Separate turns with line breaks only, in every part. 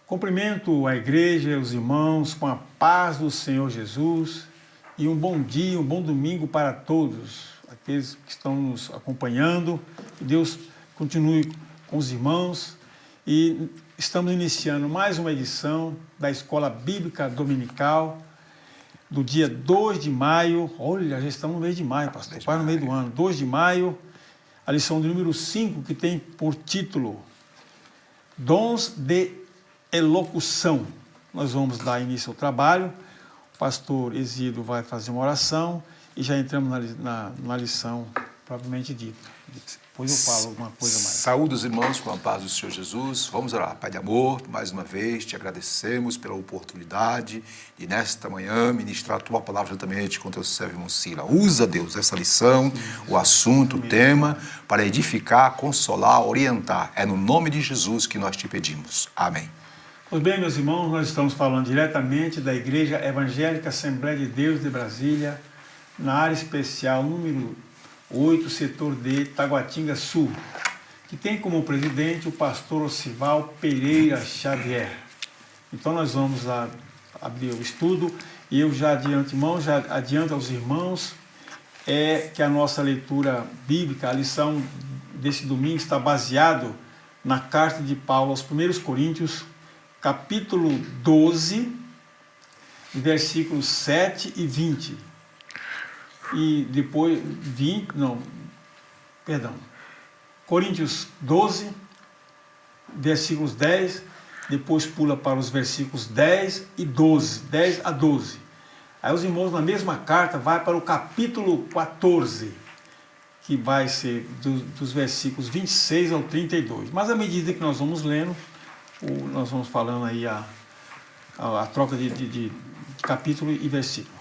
Cumprimento a igreja, os irmãos, com a paz do Senhor Jesus e um bom dia, um bom domingo para todos, aqueles que estão nos acompanhando. Que Deus continue com os irmãos e estamos iniciando mais uma edição da Escola Bíblica Dominical do dia 2 de maio. Olha, já estamos no mês de maio, pastor, quase no meio do ano. 2 de maio, a lição de número 5, que tem por título Dons de Elocução. Nós vamos dar início ao trabalho. O pastor Exílio vai fazer uma oração e já entramos na lição propriamente dita. Depois eu falo alguma coisa mais.
Saúde os irmãos com a paz do Senhor Jesus. Vamos orar. Pai de amor, mais uma vez te agradecemos pela oportunidade de nesta manhã ministrar a tua palavra juntamente com teu servo irmão Sila. Usa, Deus, essa lição, o assunto, o tema, para edificar, consolar, orientar. É no nome de Jesus que nós te pedimos. Amém.
Pois bem, meus irmãos, nós estamos falando diretamente da Igreja Evangélica Assembleia de Deus de Brasília, na área especial número 8, setor D, Taguatinga Sul, que tem como presidente o pastor Osival Pereira Xavier. Então nós vamos abrir o estudo e eu já de antemão, já adianto aos irmãos que a nossa leitura bíblica, a lição desse domingo está baseado na carta de Paulo aos 1 Coríntios, capítulo 12, versículos 7 e 20. E depois, Coríntios 12, versículos 10, depois pula para os versículos 10 e 12, 10 a 12. Aí os irmãos, na mesma carta, vai para o capítulo 14, que vai ser dos versículos 26 ao 32. Mas à medida que nós vamos lendo, nós vamos falando aí a troca de capítulo e versículo.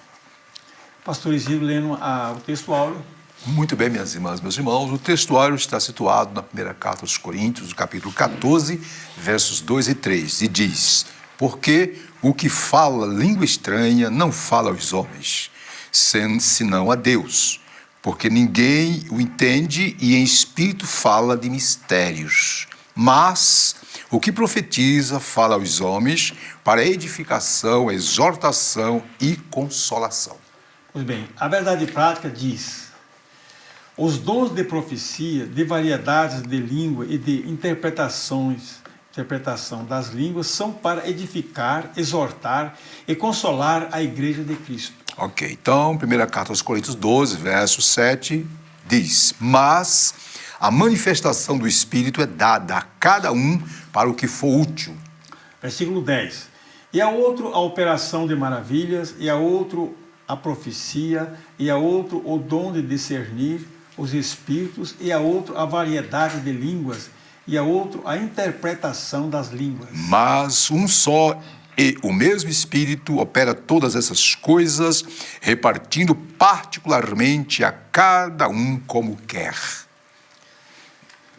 Pastor Isidro lendo o textuário.
Muito bem, minhas irmãs, meus irmãos. O textuário está situado na primeira carta aos Coríntios, no capítulo 14, versos 2 e 3, e diz: porque o que fala língua estranha não fala aos homens, senão a Deus, porque ninguém o entende e em espírito fala de mistérios. Mas o que profetiza fala aos homens para edificação, exortação e consolação.
Pois bem, a verdade prática diz: os dons de profecia, de variedades de língua e de interpretação das línguas são para edificar, exortar e consolar a igreja de Cristo.
Ok, então, primeira carta aos Coríntios 12, verso 7, diz: mas a manifestação do Espírito é dada a cada um para o que for útil.
Versículo 10. E a outro a operação de maravilhas, e a outro a profecia, e a outro o dom de discernir os espíritos, e a outro a variedade de línguas, e a outro a interpretação das línguas.
Mas um só e o mesmo Espírito opera todas essas coisas, repartindo particularmente a cada um como quer.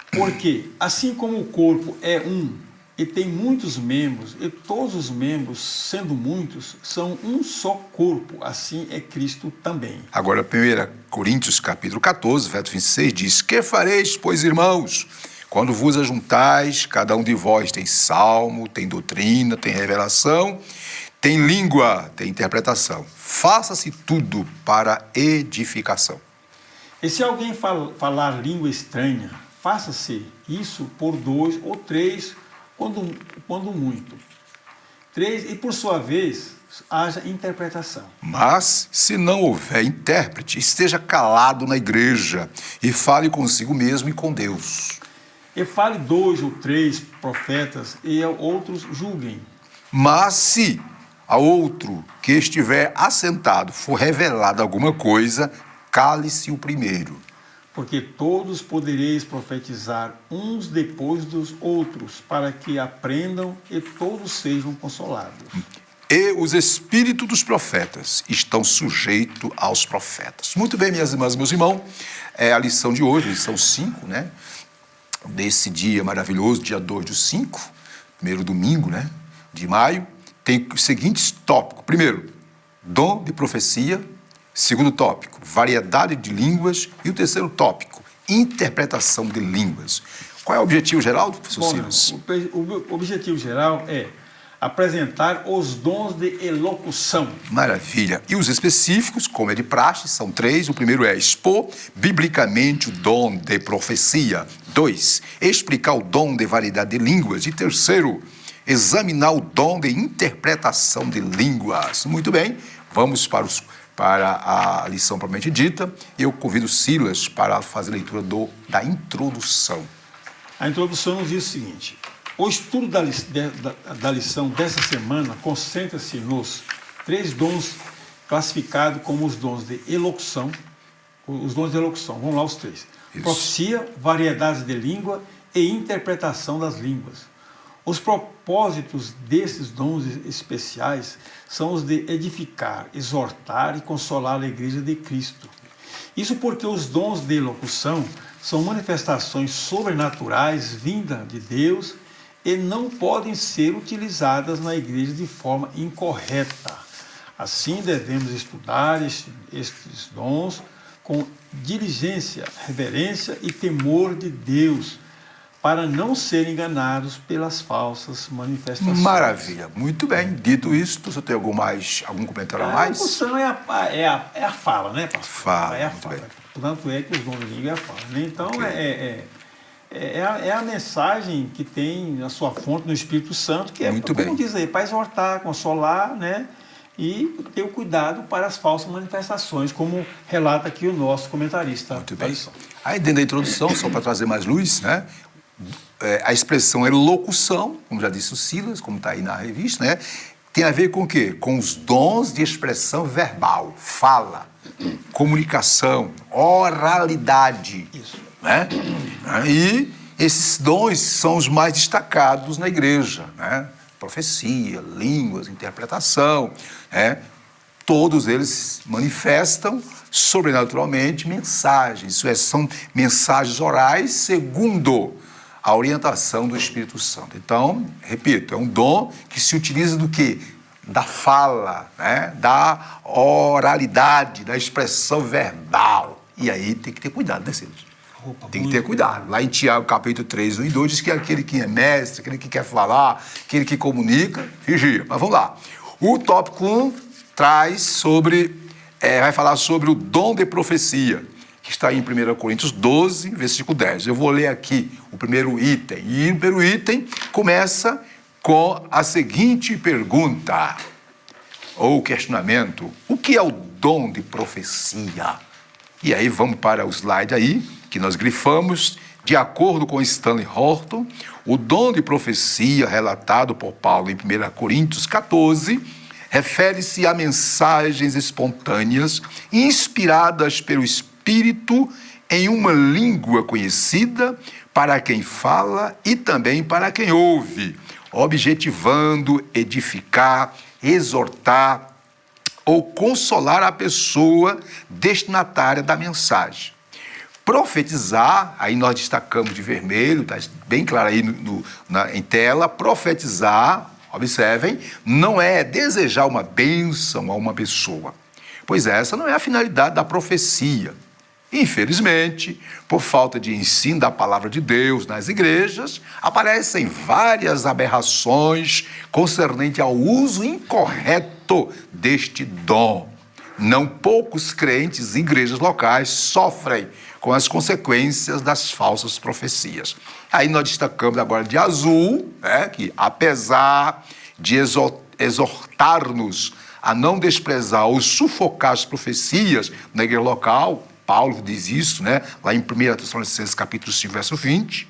Porque, assim como o corpo é um e tem muitos membros, e todos os membros, sendo muitos, são um só corpo, assim é Cristo também.
Agora, 1 Coríntios, capítulo 14, verso 26, diz: que fareis, pois, irmãos, quando vos ajuntais, cada um de vós tem salmo, tem doutrina, tem revelação, tem língua, tem interpretação. Faça-se tudo para edificação.
E se alguém falar língua estranha, faça-se isso por 2 ou 3, quando muito. 3, e por sua vez, haja interpretação.
Mas, se não houver intérprete, esteja calado na igreja e fale consigo mesmo e com Deus.
E fale 2 ou 3 profetas, e outros julguem.
Mas se a outro que estiver assentado for revelada alguma coisa, cale-se o primeiro.
Porque todos podereis profetizar uns depois dos outros, para que aprendam e todos sejam consolados.
E os espíritos dos profetas estão sujeitos aos profetas. Muito bem, minhas irmãs e meus irmãos, é a lição de hoje, lição 5, né? Desse dia maravilhoso, dia 2/5, primeiro domingo, né? De maio, tem os seguintes tópicos. Primeiro, dom de profecia. Segundo tópico, variedade de línguas. E o terceiro tópico, interpretação de línguas. Qual é o objetivo geral, professor Silas?
O objetivo geral é apresentar os dons de elocução.
Maravilha. E os específicos, como é de praxe, são 3. O primeiro é expor biblicamente o dom de profecia. 2, explicar o dom de variedade de línguas. E terceiro, examinar o dom de interpretação de línguas. Muito bem, vamos para a lição propriamente dita. Eu convido Silas para fazer a leitura da introdução.
A introdução nos diz o seguinte: o estudo da lição dessa semana concentra-se nos 3 dons classificados como os dons de elocução. Os dons de elocução, vamos lá os 3.
Isso.
Profecia, variedades de língua e interpretação das línguas. Os propósitos desses dons especiais são os de edificar, exortar e consolar a Igreja de Cristo. Isso porque os dons de elocução são manifestações sobrenaturais vindas de Deus e não podem ser utilizadas na igreja de forma incorreta. Assim, devemos estudar estes dons com diligência, reverência e temor de Deus, para não serem enganados pelas falsas manifestações.
Maravilha, muito bem. Dito isto, você tem algum comentário a mais?
A elocução é a fala, né, pastor?
Fala,
é a
muito
fala.
bem.
Portanto, é que os dons de língua é a fala, né? Então,
Ok.
é a mensagem que tem a sua fonte no Espírito Santo, que é,
Muito
como
bem.
diz aí, para exortar, consolar, né? E ter o cuidado para as falsas manifestações, como relata aqui o nosso comentarista.
Muito
da
bem.
lição.
Aí, dentro da introdução, só para trazer mais luz, né? A expressão elocução, como já disse o Silas, como está aí na revista, né? Tem a ver com o quê? Com os dons de expressão verbal, fala, comunicação, oralidade.
Isso.
Né? E esses dons são os mais destacados na igreja, né? Profecia, línguas, interpretação, né? Todos eles manifestam sobrenaturalmente mensagens, isso é, são mensagens orais segundo a orientação do Espírito Santo. Então, repito, é um dom que se utiliza do quê? Da fala, né? Da oralidade, da expressão verbal. E aí tem que ter cuidado, né, Silas? Tem que ter cuidado. Lá em Tiago, capítulo 3, 1 e 2, diz que aquele que é mestre, aquele que quer falar, aquele que comunica, vigia. Mas vamos lá. O tópico 1 traz vai falar sobre o dom de profecia, que está em 1 Coríntios 12, versículo 10. Eu vou ler aqui o primeiro item. E o primeiro item começa com a seguinte pergunta, ou questionamento: o que é o dom de profecia? E aí vamos para o slide aí, que nós grifamos. De acordo com Stanley Horton, o dom de profecia relatado por Paulo em 1 Coríntios 14 refere-se a mensagens espontâneas inspiradas pelo Espírito em uma língua conhecida para quem fala e também para quem ouve, objetivando edificar, exortar ou consolar a pessoa destinatária da mensagem. Profetizar, aí nós destacamos de vermelho, está bem claro aí em tela, profetizar, observem, não é desejar uma bênção a uma pessoa, pois essa não é a finalidade da profecia. Infelizmente, por falta de ensino da palavra de Deus nas igrejas, aparecem várias aberrações concernentes ao uso incorreto deste dom. Não poucos crentes em igrejas locais sofrem com as consequências das falsas profecias. Aí nós destacamos agora de azul, né, que apesar de exortar-nos a não desprezar ou sufocar as profecias na igreja local, Paulo diz isso, né, lá em 1 Tessalonicenses capítulo 5, verso 20,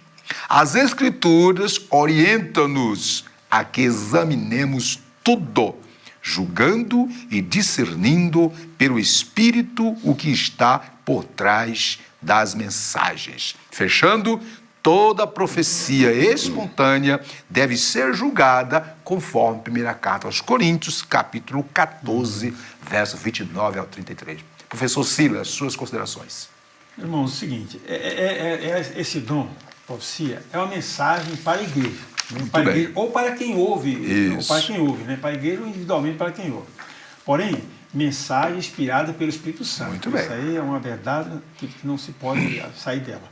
as Escrituras orientam-nos a que examinemos tudo, julgando e discernindo pelo Espírito o que está por trás das mensagens. Fechando, toda profecia espontânea deve ser julgada conforme a primeira carta aos Coríntios, capítulo 14, verso 29 ao 33. Professor Silas, suas considerações.
Irmãos, é o seguinte, esse dom, profecia, é uma mensagem para a igreja. Para a igreja, ou para quem ouve, ou para quem ouve, né? Para a igreja ou individualmente para quem ouve. Porém, mensagem inspirada pelo Espírito Santo.
Muito bem.
Isso aí é uma verdade que não se pode sair dela.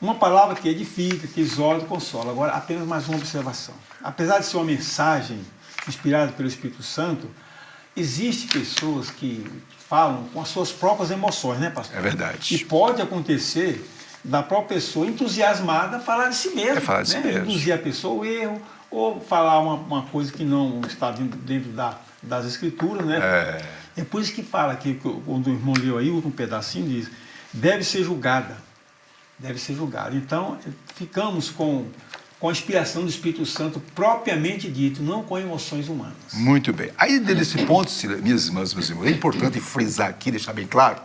Uma palavra que edifica, que exorta, consola. Agora, apenas mais uma observação. Apesar de ser uma mensagem inspirado pelo Espírito Santo, existem pessoas que falam com as suas próprias emoções, né, pastor?
É verdade.
E pode acontecer da própria pessoa entusiasmada falar de si mesmo.
É falar de si mesmo.
Induzir a pessoa ao erro, ou falar uma coisa que não está dentro das Escrituras, né? É por isso que fala aqui, quando o irmão leu aí, um pedacinho diz, deve ser julgada. Deve ser julgada. Então, ficamos com a inspiração do Espírito Santo propriamente dito, não com emoções humanas.
Muito bem. Aí, nesse ponto, minhas irmãs, meus irmãos, é importante frisar aqui, deixar bem claro,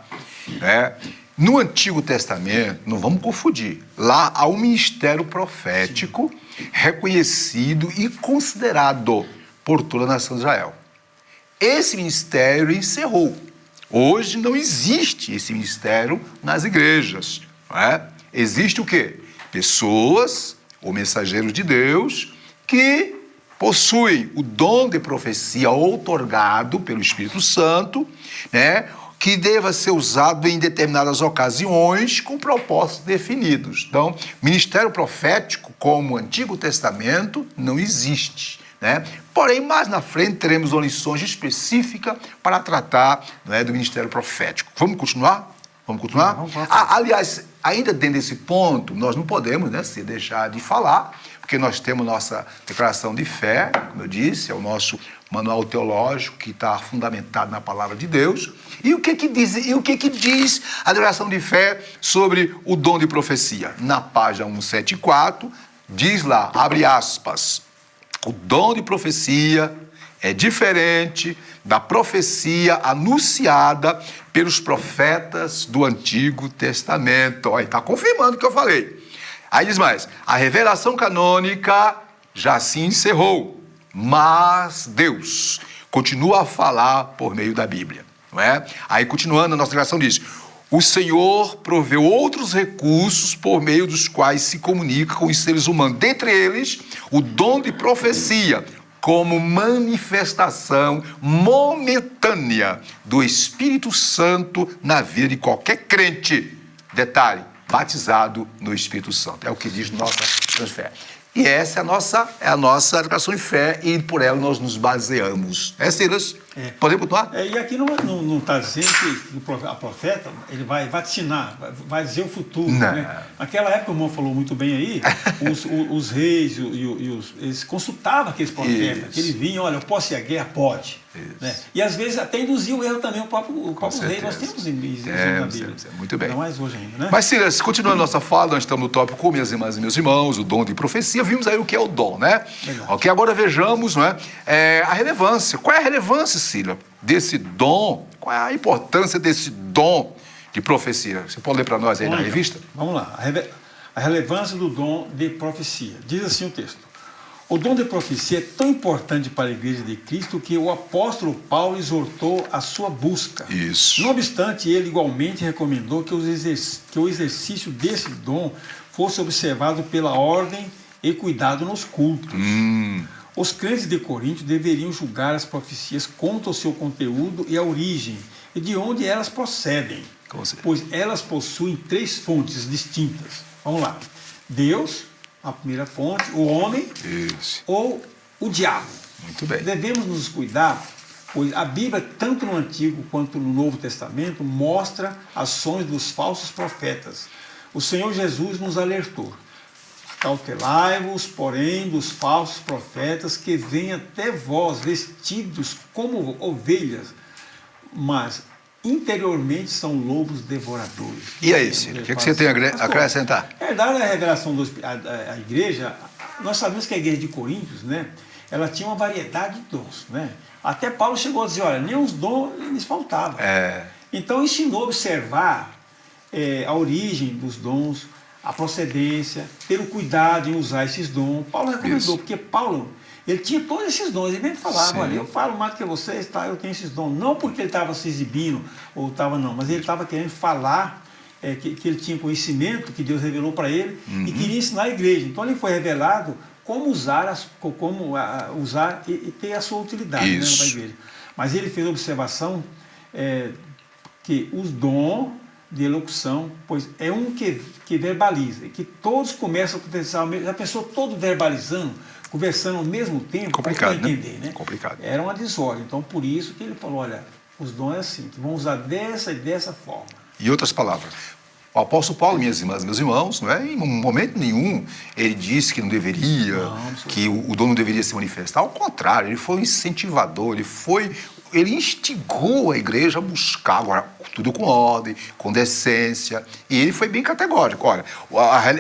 né? No Antigo Testamento, não vamos confundir, lá há um ministério profético reconhecido e considerado por toda a nação de Israel. Esse ministério encerrou. Hoje não existe esse ministério nas igrejas. Não é? Existe o quê? Pessoas ou mensageiros de Deus que possuem o dom de profecia outorgado pelo Espírito Santo, né? Que deva ser usado em determinadas ocasiões com propósitos definidos. Então, ministério profético, como o Antigo Testamento, não existe, né? Porém, mais na frente, teremos uma lição específica para tratar, né, do ministério profético. Vamos continuar? Vamos continuar?
Vamos.
Aliás, ainda dentro desse ponto, nós não podemos, né, se deixar de falar, porque nós temos nossa declaração de fé, como eu disse, é o nosso manual teológico que está fundamentado na palavra de Deus. E o que diz a declaração de fé sobre o dom de profecia? Na página 174, diz lá, abre aspas, o dom de profecia é diferente da profecia anunciada pelos profetas do Antigo Testamento. Aí está confirmando o que eu falei. Aí diz mais, a revelação canônica já se encerrou, mas Deus continua a falar por meio da Bíblia, não é? Aí, continuando, a nossa declaração diz, o Senhor proveu outros recursos por meio dos quais se comunica com os seres humanos, dentre eles, o dom de profecia, como manifestação momentânea do Espírito Santo na vida de qualquer crente. Detalhe, batizado no Espírito Santo. É o que diz nossa fé. E essa é a nossa declaração de fé e por ela nós nos baseamos. É, Silas? Podemos continuar?
E aqui não está dizendo que a profeta ele vai vaticinar, vai dizer o futuro. Né? Naquela época, o irmão falou muito bem aí, os reis eles consultavam aqueles profetas, que eles vinham, olha, eu posso ir à guerra? Pode. Né? E às vezes até induzia o erro também o próprio rei. Nós temos exemplos na Bíblia.
Muito bem.
Não mais hoje ainda, né?
Mas, Silas, continuando a nossa fala, nós estamos no tópico, minhas irmãs e meus irmãos, o dom de profecia. Vimos aí o que é o dom, né? Ok, agora vejamos, não é, a relevância. Qual é a relevância, Silas, desse dom? Qual é a importância desse dom de profecia? Você pode ler para nós aí na revista?
Vamos lá. A relevância do dom de profecia. Diz assim o texto. O dom de profecia é tão importante para a Igreja de Cristo que o apóstolo Paulo exortou a sua busca.
Isso.
Não obstante, ele igualmente recomendou que o exercício desse dom fosse observado pela ordem e cuidado nos cultos. Os crentes de Corinto deveriam julgar as profecias quanto ao seu conteúdo e a origem, e de onde elas procedem, pois elas possuem 3 fontes distintas. Vamos lá. Deus, a primeira fonte, o homem ou o diabo.
Muito bem.
Devemos nos cuidar, pois a Bíblia, tanto no Antigo quanto no Novo Testamento, mostra ações dos falsos profetas. O Senhor Jesus nos alertou. Cautelai-vos, porém, dos falsos profetas que vêm até vós vestidos como ovelhas, mas interiormente são lobos devoradores.
E aí, Ciro, o que você tem a acrescentar?
Dada a revelação da igreja, nós sabemos que a igreja de Coríntios, né, ela tinha uma variedade de dons. Né? Até Paulo chegou a dizer, olha, nem os dons lhes faltavam. Então ensinou a observar a origem dos dons, a procedência, ter o cuidado em usar esses dons. Paulo recomendou, porque Paulo, ele tinha todos esses dons, ele mesmo falava, olha, eu falo mais do que vocês, tá? Eu tenho esses dons. Não porque ele estava se exibindo, ou estava não, mas ele estava querendo falar que ele tinha conhecimento, que Deus revelou para ele, e queria ensinar a igreja. Então ele foi revelado como usar, usar e ter a sua utilidade, né, para a igreja. Mas ele fez a observação que os dons de elocução, pois é um que verbaliza, e que todos começam a conversar, já pensou todo verbalizando, conversando ao mesmo tempo,
Complicado,
para entender, né?
Complicado.
Era uma desordem, então por isso que ele falou, olha, os dons é assim, que vão usar dessa e dessa forma.
Em outras palavras, o apóstolo Paulo, minhas irmãs, meus irmãos, não é? Em momento nenhum ele disse que não deveria, que o dom não deveria se manifestar. Ao contrário, ele foi um incentivador, ele instigou a igreja a buscar, agora, tudo com ordem, com decência, e ele foi bem categórico. Olha,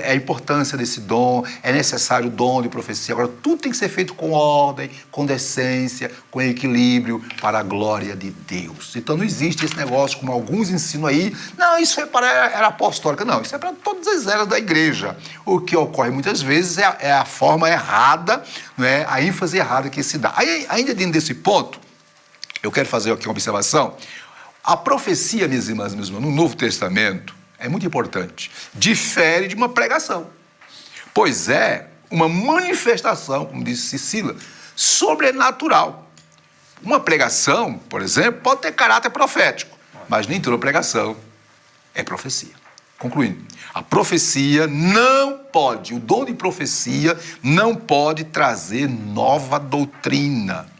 a importância desse dom, é necessário o dom de profecia, agora tudo tem que ser feito com ordem, com decência, com equilíbrio, para a glória de Deus. Então não existe esse negócio, como alguns ensinam aí, não, isso é para a era apostólica, não, isso é para todas as eras da igreja. O que ocorre muitas vezes é a forma errada, não é? A ênfase errada que se dá. Aí, ainda dentro desse ponto, eu quero fazer aqui uma observação. A profecia, minhas irmãs e meus irmãos, no Novo Testamento, é muito importante. Difere de uma pregação. Pois é uma manifestação, como disse Cecília, sobrenatural. Uma pregação, por exemplo, pode ter caráter profético, mas nem toda pregação é profecia. Concluindo, a profecia não pode, o dom de profecia não pode trazer nova doutrina,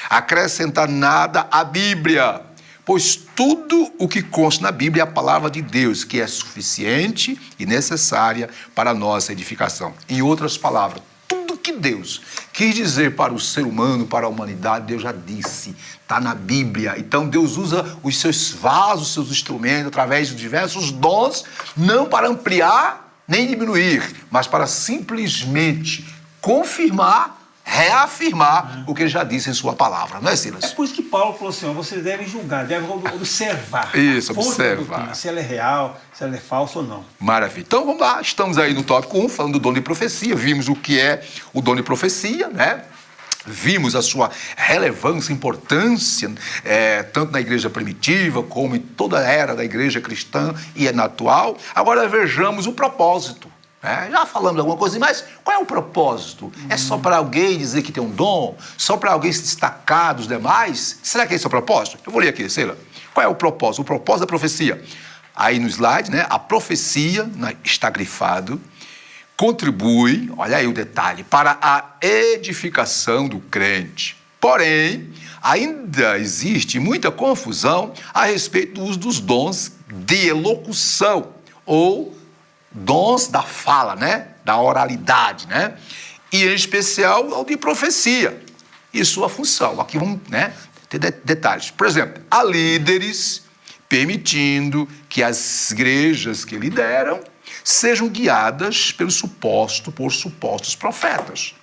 acrescentar nada à Bíblia, pois tudo o que consta na Bíblia é a palavra de Deus, que é suficiente e necessária para a nossa edificação. Em outras palavras, tudo que Deus quis dizer para o ser humano, para a humanidade, Deus já disse, está na Bíblia. Então Deus usa os seus vasos, os seus instrumentos, através de diversos dons, não para ampliar nem diminuir, mas para simplesmente confirmar, reafirmar o que ele já disse em sua palavra, não é, Silas?
É por isso que Paulo falou assim, ó, vocês devem julgar, devem observar.
Isso,
a fonte da
observar.
doutrina, se ela é real, se ela é falsa ou não.
Maravilha. Então vamos lá, estamos aí no tópico 1, falando do dom de profecia, vimos o que é o dom de profecia, né? Vimos a sua relevância, importância, tanto na igreja primitiva, como em toda a era da igreja cristã e na atual. Agora vejamos o propósito. Já falamos alguma coisa, mas qual é o propósito? É só para alguém dizer que tem um dom? Só para alguém se destacar dos demais? Será que esse é o propósito? Eu vou ler aqui, Sheila. Qual é o propósito? O propósito da profecia. Aí no slide, né? A profecia, está grifado, contribui, olha aí o detalhe, para a edificação do crente. Porém, ainda existe muita confusão a respeito do uso dos dons de elocução ou dons da fala, né? Da oralidade, né? E em especial ao de profecia e sua função. Aqui vamos, né, ter detalhes. Por exemplo, há líderes permitindo que as igrejas que lideram sejam guiadas por supostos profetas.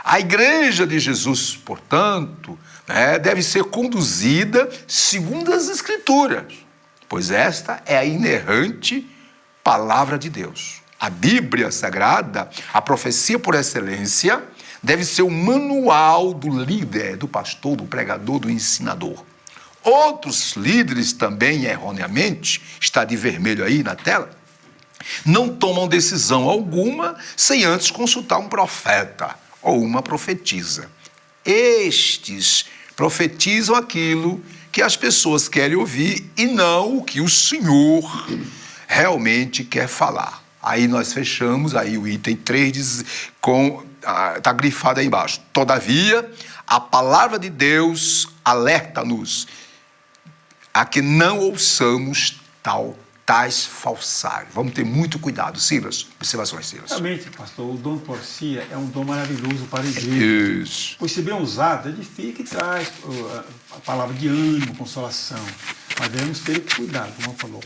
A igreja de Jesus, portanto, deve ser conduzida segundo as Escrituras, pois esta é a inerrante palavra de Deus. A Bíblia Sagrada, a profecia por excelência, deve ser o manual do líder, do pastor, do pregador, do ensinador. Outros líderes também, erroneamente, está de vermelho aí na tela, não tomam decisão alguma sem antes consultar um profeta ou uma profetisa. Estes profetizam aquilo que as pessoas querem ouvir e não o que o Senhor realmente quer falar. Aí nós fechamos, aí o item 3 está grifado aí embaixo. Todavia, a palavra de Deus alerta-nos a que não ouçamos tais falsários. Vamos ter muito cuidado. Silas, observações, Silas.
Realmente, pastor, o dom de profecia é um dom maravilhoso para a igreja.
Isso.
Pois se bem usado, edifica e traz a palavra de ânimo, consolação. Mas devemos ter cuidado, como falou,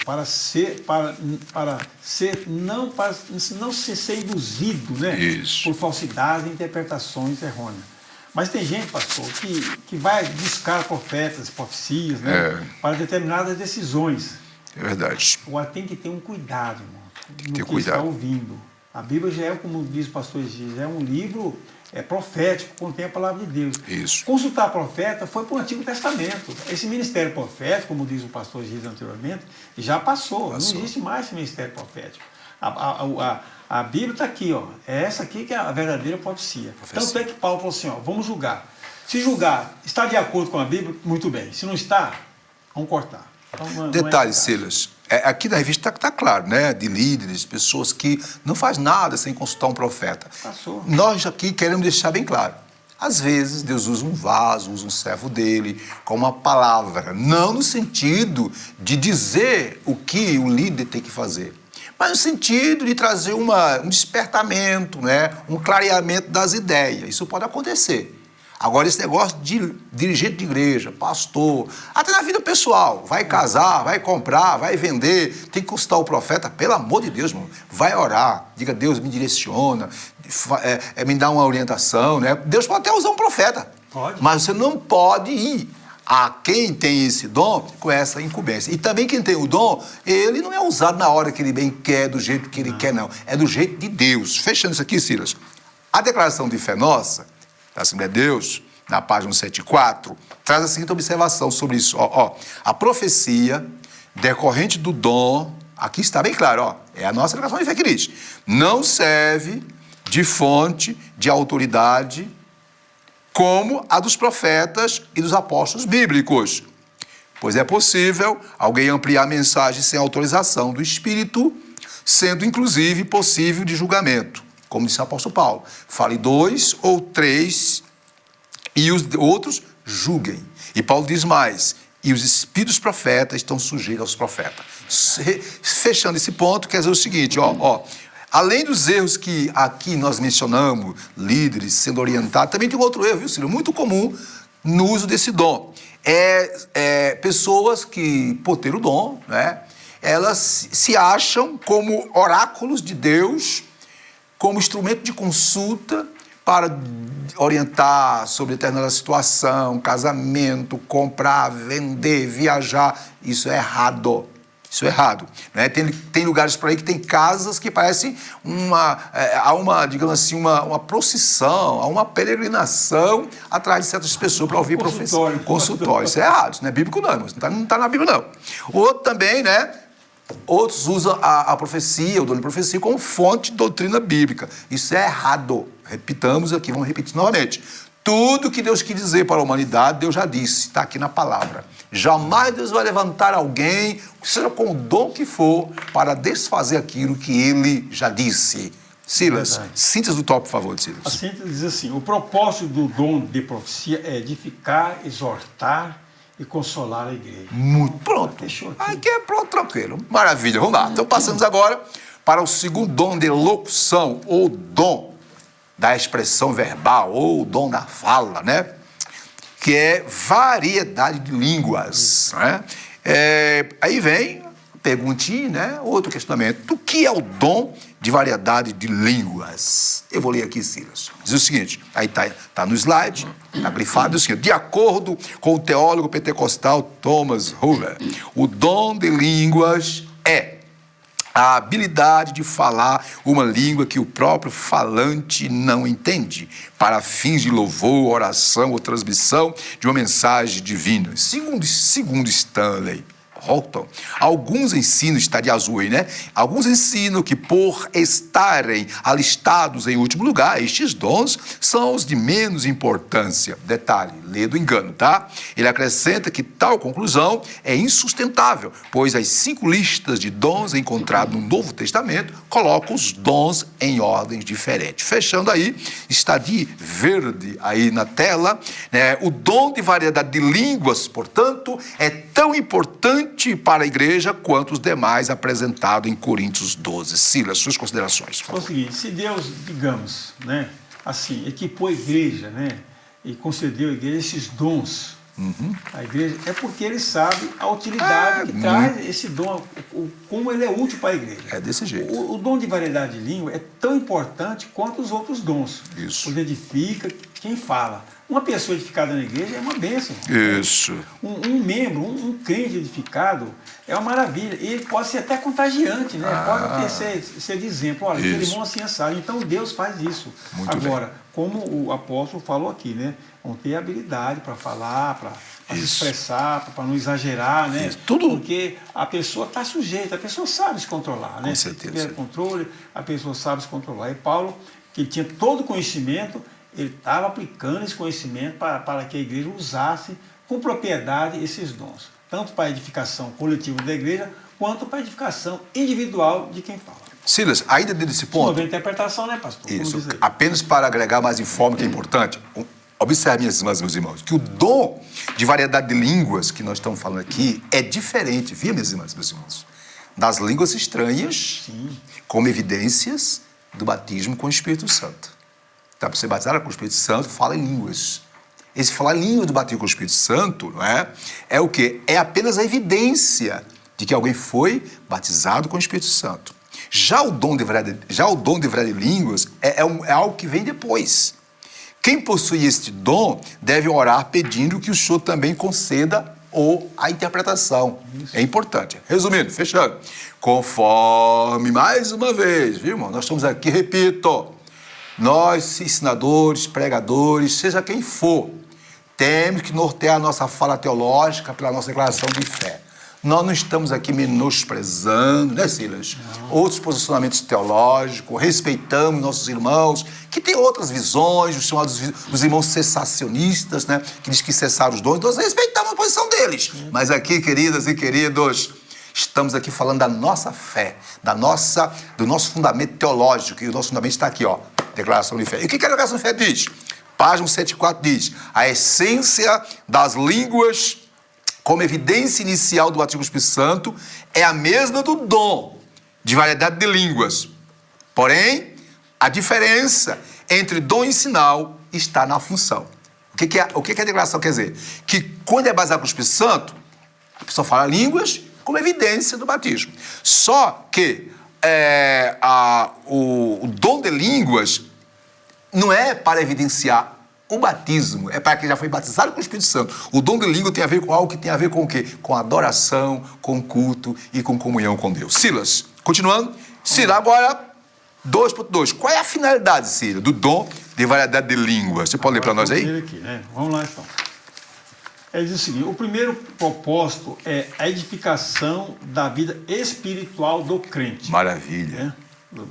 não ser induzido, né,
Isso,
por falsidades e interpretações errôneas. Mas tem gente, pastor, que vai buscar profetas, profecias, né, para determinadas decisões.
é verdade.
Agora tem que ter um cuidado, irmão,
Tem que ter
no que
cuidado.
está ouvindo. A Bíblia já é, como diz o pastor Gis, é um livro profético, contém a palavra de Deus.
Isso.
Consultar profeta foi para o Antigo Testamento. Esse ministério profético, como diz o pastor Gis anteriormente, já passou. Não existe mais esse ministério profético. A Bíblia está aqui, ó. É essa aqui que é a verdadeira profecia. Tanto é que Paulo falou assim, ó, vamos julgar. Se julgar está de acordo com a Bíblia, muito bem. Se não está, vamos cortar. Então,
Detalhe, Silas, aqui na revista está claro, né? De líderes, pessoas que não faz nada sem consultar um profeta.
Passou.
Nós aqui queremos deixar bem claro. Às vezes, Deus usa um vaso, usa um servo dele, com uma palavra. Não no sentido de dizer o que o líder tem que fazer, mas no sentido de trazer um despertamento, né? Um clareamento das ideias. Isso pode acontecer. Agora, esse negócio de dirigente de igreja, pastor, até na vida pessoal, vai casar, vai comprar, vai vender, tem que consultar o profeta, pelo amor de Deus, irmão, vai orar, diga, Deus me direciona, me dá uma orientação, né? Deus pode até usar um profeta,
pode.
Mas você não pode ir a quem tem esse dom com essa incumbência. E também quem tem o dom, ele não é usado na hora que ele bem quer, do jeito que ele quer, não. É do jeito de Deus. Fechando isso aqui, Silas, a declaração de fé nossa, da Assembleia de Deus, na página 174, traz a seguinte observação sobre isso. A profecia decorrente do dom, aqui está bem claro, é a nossa declaração de fé que diz, não serve de fonte de autoridade como a dos profetas e dos apóstolos bíblicos, pois é possível alguém ampliar a mensagem sem autorização do Espírito, sendo inclusive possível de julgamento. Como disse o apóstolo Paulo, fale 2 ou 3 e os outros julguem. E Paulo diz mais, e os espíritos profetas estão sujeitos aos profetas. Fechando esse ponto, quer dizer o seguinte, além dos erros que aqui nós mencionamos, líderes sendo orientados, também tem um outro erro, viu, Ciro? Muito comum no uso desse dom. Pessoas que, por ter o dom, né, elas se acham como oráculos de Deus, como instrumento de consulta para orientar sobre determinada situação, casamento, comprar, vender, viajar. Isso é errado. Isso é errado. Né? Tem lugares por aí que tem casas que parecem digamos assim, uma procissão, há uma peregrinação atrás de certas pessoas para ouvir profecia. Consultório. Isso é errado. Isso não é bíblico, não. Não está na Bíblia, não. O outro também, né? Outros usam a profecia, o dom de profecia, como fonte de doutrina bíblica. Isso é errado. Repitamos aqui, vamos repetir novamente. Tudo que Deus quis dizer para a humanidade, Deus já disse, está aqui na palavra. Jamais Deus vai levantar alguém, seja com o dom que for, para desfazer aquilo que Ele já disse. Silas, síntese do tópico, por favor, Silas.
A síntese diz assim, o propósito do dom de profecia é edificar, exortar e consolar a igreja.
Muito pronto.
Fechou aqui.
Aqui é pronto, tranquilo. Maravilha, vamos lá. Então passamos agora para o segundo dom de locução, ou dom da expressão verbal, ou dom da fala, né? Que é variedade de línguas. Né? Aí vem a perguntinha, né? Outro questionamento. O que é o dom de variedade de línguas? Eu vou ler aqui, Silas. Diz o seguinte, aí tá no slide, está grifado, diz o seguinte, de acordo com o teólogo pentecostal Thomas Huller, o dom de línguas é a habilidade de falar uma língua que o próprio falante não entende, para fins de louvor, oração ou transmissão de uma mensagem divina. Segundo Stanley Horton, alguns ensinam, está de azul aí, né? Alguns ensinam que por estarem alistados em último lugar, estes dons são os de menos importância. Detalhe, lê do engano, tá? Ele acrescenta que tal conclusão é insustentável, pois as 5 listas de dons encontradas no Novo Testamento colocam os dons em ordens diferentes. Fechando aí, está de verde aí na tela, né? O dom de variedade de línguas, portanto, é tão importante para a igreja quanto os demais apresentados em Coríntios 12. Silas, suas considerações.
É o seguinte, se Deus, digamos, né, assim, equipou a igreja, né, e concedeu à igreja esses dons, a igreja, é porque ele sabe a utilidade que traz esse dom, como ele é útil para a igreja.
É desse jeito.
O dom de variedade de língua é tão importante quanto os outros dons.
Isso.
Pois edifica quem fala. Uma pessoa edificada na igreja é uma bênção.
Isso.
Um membro, um crente edificado é uma maravilha. E ele pode ser até contagiante, né? Pode ser de exemplo. Olha, aquele irmão assim assado. Então Deus faz isso.
Muito
agora,
bem.
como o apóstolo falou aqui, né? Vão ter habilidade para falar, para se expressar, para não exagerar, né?
Isso. Tudo.
Porque a pessoa está sujeita, a pessoa sabe se controlar, né?
Com certeza.
Se tiver controle, a pessoa sabe se controlar. E Paulo, que tinha todo o conhecimento, ele estava aplicando esse conhecimento para que a igreja usasse com propriedade esses dons, tanto para a edificação coletiva da igreja, quanto para a edificação individual de quem fala.
Silas, ainda dentro desse
Não
ponto,
houve interpretação, né, pastor? Como
isso,
diz aí.
apenas para agregar mais informe que é importante, observe, minhas irmãs e meus irmãos, que o dom de variedade de línguas que nós estamos falando aqui é diferente, viu, minhas irmãs e meus irmãos, das línguas estranhas,
Sim.
como evidências do batismo com o Espírito Santo. Então, para ser batizado com o Espírito Santo, fala em línguas. Esse falar em línguas do batismo com o Espírito Santo, não é? É o quê? É apenas a evidência de que alguém foi batizado com o Espírito Santo. Já o dom de variedade de línguas é algo que vem depois. Quem possui este dom deve orar pedindo que o Senhor também conceda ou a interpretação. Isso. É importante. Resumindo, fechando. Conforme, mais uma vez, viu, irmão? Nós estamos aqui, repito, nós, ensinadores, pregadores, seja quem for, temos que nortear a nossa fala teológica pela nossa declaração de fé. Nós não estamos aqui menosprezando, né, Silas? Não. Outros posicionamentos teológicos, respeitamos nossos irmãos, que têm outras visões, os chamados os irmãos cessacionistas, né, que diz que cessaram os dons, nós respeitamos a posição deles. Mas aqui, queridas e queridos, estamos aqui falando da nossa fé, do nosso fundamento teológico, e o nosso fundamento está aqui, ó, declaração de fé. E o que a declaração de fé diz? Página 104 diz, a essência das línguas como evidência inicial do batismo do Espírito Santo, é a mesma do dom de variedade de línguas. Porém, a diferença entre dom e sinal está na função. O que a declaração quer dizer? Que quando é baseado no Espírito Santo, a pessoa fala línguas como evidência do batismo. Só que o dom de línguas não é para evidenciar o batismo, é para quem já foi batizado com o Espírito Santo. O dom de língua tem a ver com algo que tem a ver com o quê? Com adoração, com culto e com comunhão com Deus. Silas, continuando. Silas, agora, 2.2. Qual é a finalidade, Silas, do dom de variedade de línguas? Você pode ler para nós aí?
Aqui, né? Vamos lá, então. Ele diz o seguinte, o primeiro propósito é a edificação da vida espiritual do crente.
Maravilha.
Né?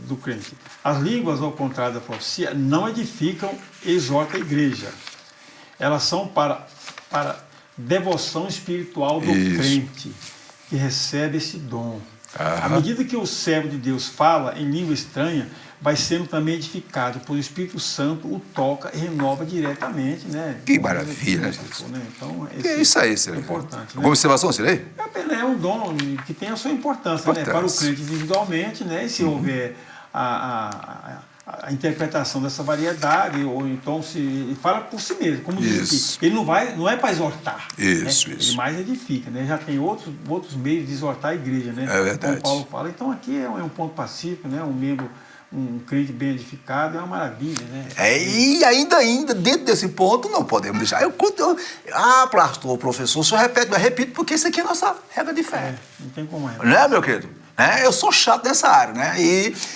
Do crente. As línguas, ao contrário da profecia, não edificam, exorta a igreja. Elas são para devoção espiritual do crente, que recebe esse dom. À medida que o servo de Deus fala em língua estranha, vai sendo também edificado, pois o Espírito Santo o toca e renova diretamente, né?
Que maravilha, né?
Então,
é isso aí, Sirlei.
É importante. Né?
Alguma observação, Sirlei?
É um dom que tem a sua importância, né? Para o crente individualmente, né? E se houver a interpretação dessa variedade, ou então se ele fala por si mesmo, como diz aqui, ele não é para exortar,
isso.
Ele mais edifica, né? Já tem outros meios de exortar a igreja, né?
É verdade.
Como Paulo fala. Então aqui é um ponto pacífico, né? Um crente bem edificado é uma maravilha, né?
E ainda dentro desse ponto não podemos deixar. Pastor, professor, o senhor repete, mas repito porque isso aqui é a nossa regra de fé.
Não tem como é.
Né, meu querido? Eu sou chato nessa área, né?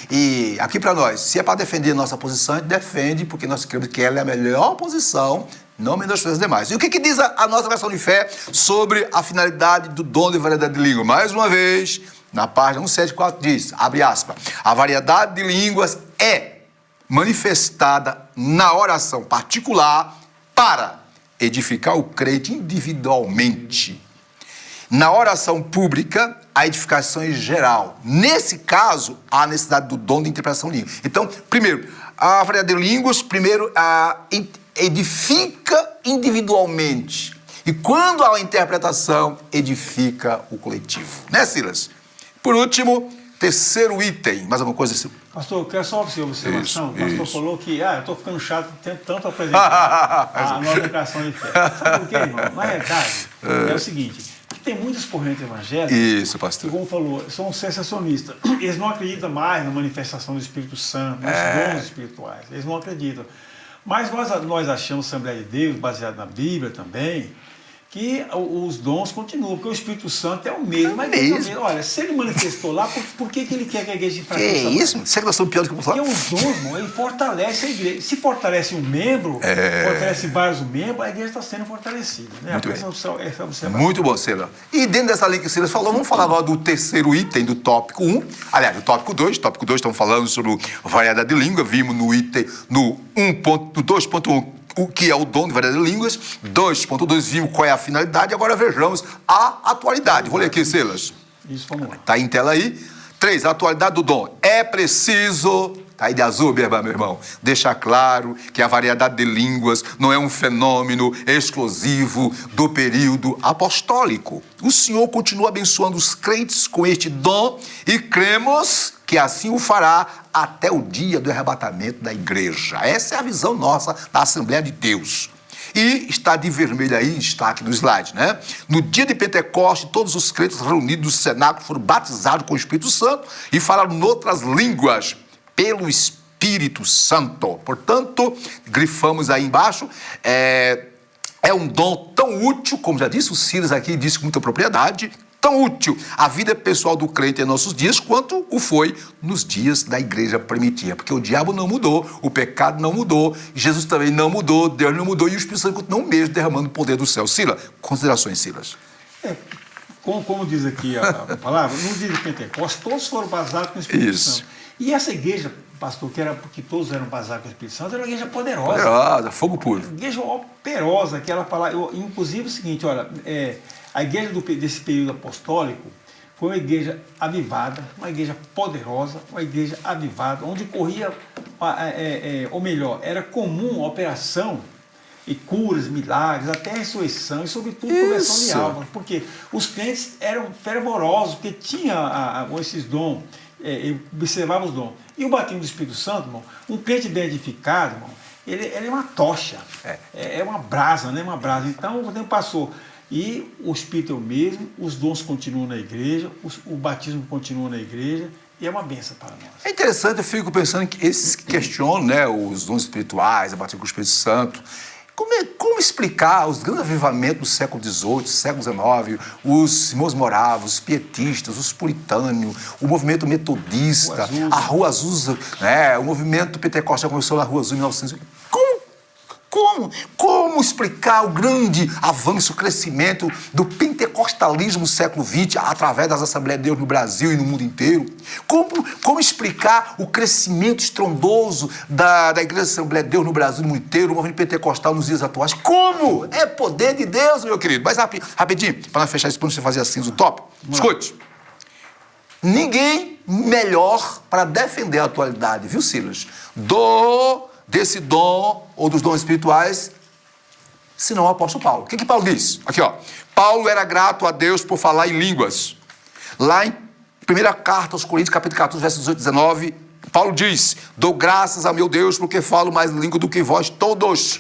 E aqui para nós, se é para defender a nossa posição, a gente defende, porque nós cremos que ela é a melhor posição, não menospreza as demais. E o que diz a nossa versão de fé sobre a finalidade do dom de variedade de língua? Mais uma vez, na página 174 diz, abre aspas, a variedade de línguas é manifestada na oração particular para edificar o crente individualmente. Na oração pública, a edificação é geral. Nesse caso, há a necessidade do dom de interpretação de língua. Então, primeiro, a variedade de línguas, edifica individualmente. E quando há a interpretação, edifica o coletivo. Né, Silas? Por último, terceiro item. Mais alguma coisa, Silas?
Pastor, eu quero só uma observação. O pastor falou que eu estou ficando chato, tento tanto apresentar a nossa declaração de fé. Sabe por quê, irmão? Na verdade, é o seguinte, que tem muitos correntes evangélicas,
isso, pastor,
que, como falou, são sensacionistas. Eles não acreditam mais na manifestação do Espírito Santo, nos dons espirituais. Eles não acreditam. Mas nós achamos, Assembleia de Deus, baseado na Bíblia também, que os dons continuam, porque o Espírito Santo é o mesmo. Olha, se ele manifestou lá, por que ele quer que a igreja enfraqueça?
Que isso? Será que nós somos piores que o
Porque os dons, irmão, ele fortalece a igreja. Se fortalece um membro, fortalece vários membros, a igreja está sendo fortalecida. Né?
Muito bem.
Essa
muito bom, Silas. E dentro dessa linha que o Silas falou, vamos falar agora do terceiro item do tópico 1. Aliás, do tópico 2. Tópico 2, estamos falando sobre variedade de língua. Vimos no item, no 2.1, o que é o dom de variedade de línguas. 2.2, vimos qual é a finalidade. Agora vejamos a atualidade. Vou ler aqui, Silas.
Isso, vamos lá.
Está em tela aí. 3, a atualidade do dom. É preciso, está aí de azul, meu irmão, deixar claro que a variedade de línguas não é um fenômeno exclusivo do período apostólico. O Senhor continua abençoando os crentes com este dom e cremos que assim o fará até o dia do arrebatamento da igreja. Essa é a visão nossa da Assembleia de Deus. E está de vermelho aí, está aqui no slide, né? No dia de Pentecostes, todos os crentes reunidos no cenáculo foram batizados com o Espírito Santo e falaram em outras línguas pelo Espírito Santo. Portanto, grifamos aí embaixo, é um dom tão útil, como já disse o Silas aqui, disse com muita propriedade, tão útil à vida pessoal do crente em nossos dias, quanto o foi nos dias da igreja primitiva. Porque o diabo não mudou, o pecado não mudou, Jesus também não mudou, Deus não mudou, e o Espírito Santo continua o mesmo, derramando o poder do céu. Silas, considerações, Silas.
Como diz aqui a palavra, no dia de Pentecostes, todos foram batizados com o Espírito Santo. E essa igreja, pastor, porque todos eram batizados com o Espírito Santo, era uma igreja poderosa.
Poderosa, fogo puro.
Igreja operosa, aquela palavra. Inclusive é o seguinte, olha, a igreja desse período apostólico foi uma igreja avivada, uma igreja poderosa, uma igreja avivada, onde corria, ou melhor, era comum a operação e curas, milagres, até ressurreição e, sobretudo, conversão de almas. Porque os crentes eram fervorosos, porque tinha esses dons, observava os dons. E o batismo do Espírito Santo, irmão, um crente bem edificado, irmão, ele é uma tocha, é uma brasa, né? Uma brasa. Então, o tempo passou. E o Espírito é o mesmo, os dons continuam na igreja, o batismo continua na igreja, e é uma bênção para nós.
É interessante, eu fico pensando que esses que questionam, né, os dons espirituais, a batismo com o Espírito Santo, como explicar os grandes avivamentos do século XVIII, século XIX, os irmãos moravos, os pietistas, os puritânios, o movimento metodista, a Rua Azusa, né, o movimento pentecostal começou na Rua Azul em 1900. Como explicar o grande avanço, o crescimento do pentecostalismo no século XX através das Assembleias de Deus no Brasil e no mundo inteiro? Como explicar o crescimento estrondoso da Igreja Assembleia de Deus no Brasil e no mundo inteiro, o movimento pentecostal nos dias atuais? Como? É poder de Deus, meu querido. Mas rapidinho, para não fechar esse ponto, você fazer assim o top. Escute. Ninguém melhor para defender a atualidade, viu, Silas? Desse dom ou dos dons espirituais, senão o apóstolo Paulo. O que Paulo diz? Aqui, ó. Paulo era grato a Deus por falar em línguas. Lá em 1 carta aos Coríntios, capítulo 14, versos 18 e 19, Paulo diz: dou graças a meu Deus porque falo mais língua do que vós todos.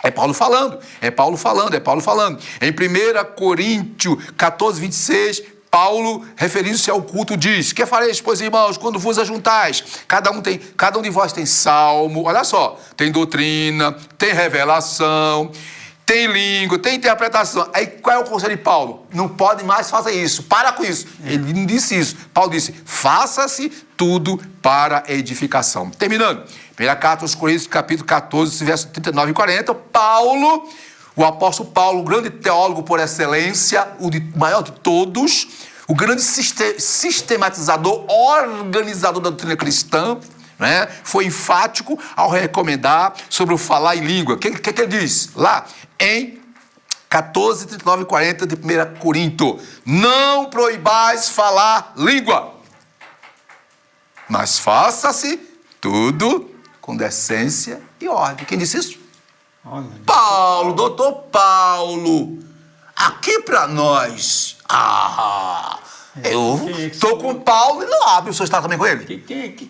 É Paulo falando. Em 1 Coríntios 14, 26, Paulo, referindo-se ao culto, diz: que fareis, pois, irmãos, quando vos ajuntais? Cada um de vós tem salmo, olha só, tem doutrina, tem revelação, tem língua, tem interpretação. Aí qual é o conselho de Paulo? Não pode mais fazer isso, para com isso. Ele não disse isso. Paulo disse: faça-se tudo para edificação. Terminando, 1 carta aos Coríntios, capítulo 14, versos 39 e 40, o apóstolo Paulo, o grande teólogo por excelência, o maior de todos, o grande sistematizador, organizador da doutrina cristã, né, foi enfático ao recomendar sobre o falar em língua. O que ele diz? Lá em 14, 39 e 40 de 1 Coríntios: não proibais falar língua, mas faça-se tudo com decência e ordem. Quem disse isso? Paulo, doutor Paulo, aqui para nós. Eu estou com Paulo e não abre. O senhor está também com ele?